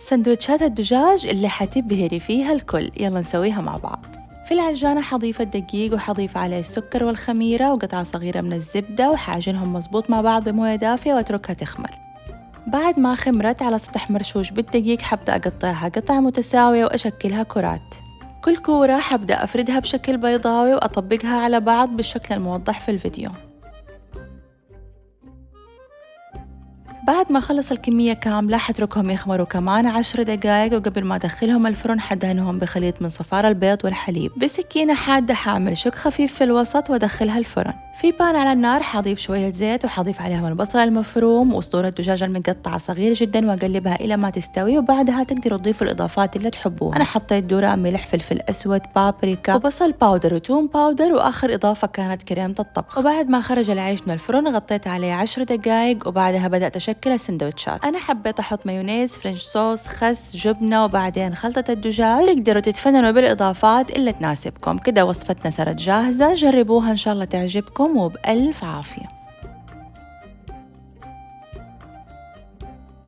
سندوتشات الدجاج اللي حتبهري فيها الكل، يلا نسويها مع بعض. في العجانة حضيف الدقيق وحضيف عليه السكر والخميرة وقطعة صغيرة من الزبدة وحاجنهم مظبوط مع بعض بموية دافية واتركها تخمر. بعد ما خمرت على سطح مرشوش بالدقيق حبدأ أقطعها قطع متساوية وأشكلها كرات. كل كورة حبدأ أفردها بشكل بيضاوي وأطبقها على بعض بالشكل الموضح في الفيديو. بعد ما خلص الكمية كاملة حتركهم يخمروا كمان 10 دقايق، وقبل ما أدخلهم الفرن حدهنهم بخليط من صفار البيض والحليب. بسكينة حادة حاعمل شق خفيف في الوسط وأدخلها الفرن. في بان على النار حضيف شوية زيت وحضيف عليهم البصل المفروم وصدور الدجاج المقطعة صغير جدا وأقلبها إلى ما تستوي، وبعدها تقدروا تضيفوا الإضافات اللي تحبوها. أنا حطيت ذرة، ملح، فلفل أسود، بابريكا وبصل باودر وتوم باودر، وآخر إضافة كانت كريمة الطبخ. وبعد ما خرج العيش من الفرن غطيت عليه 10 دقايق، وبعدها بدأت أشكل السندوتشات. أنا حبيت أحط مايونيز، فرنش صوص، خس، جبنة، وبعدين خلطة الدجاج. تقدروا تتفننوا بالإضافات اللي تناسبكم. كده وصفتنا صارت جاهزة، جربوها إن شاء الله تعجبكم وبألف عافية.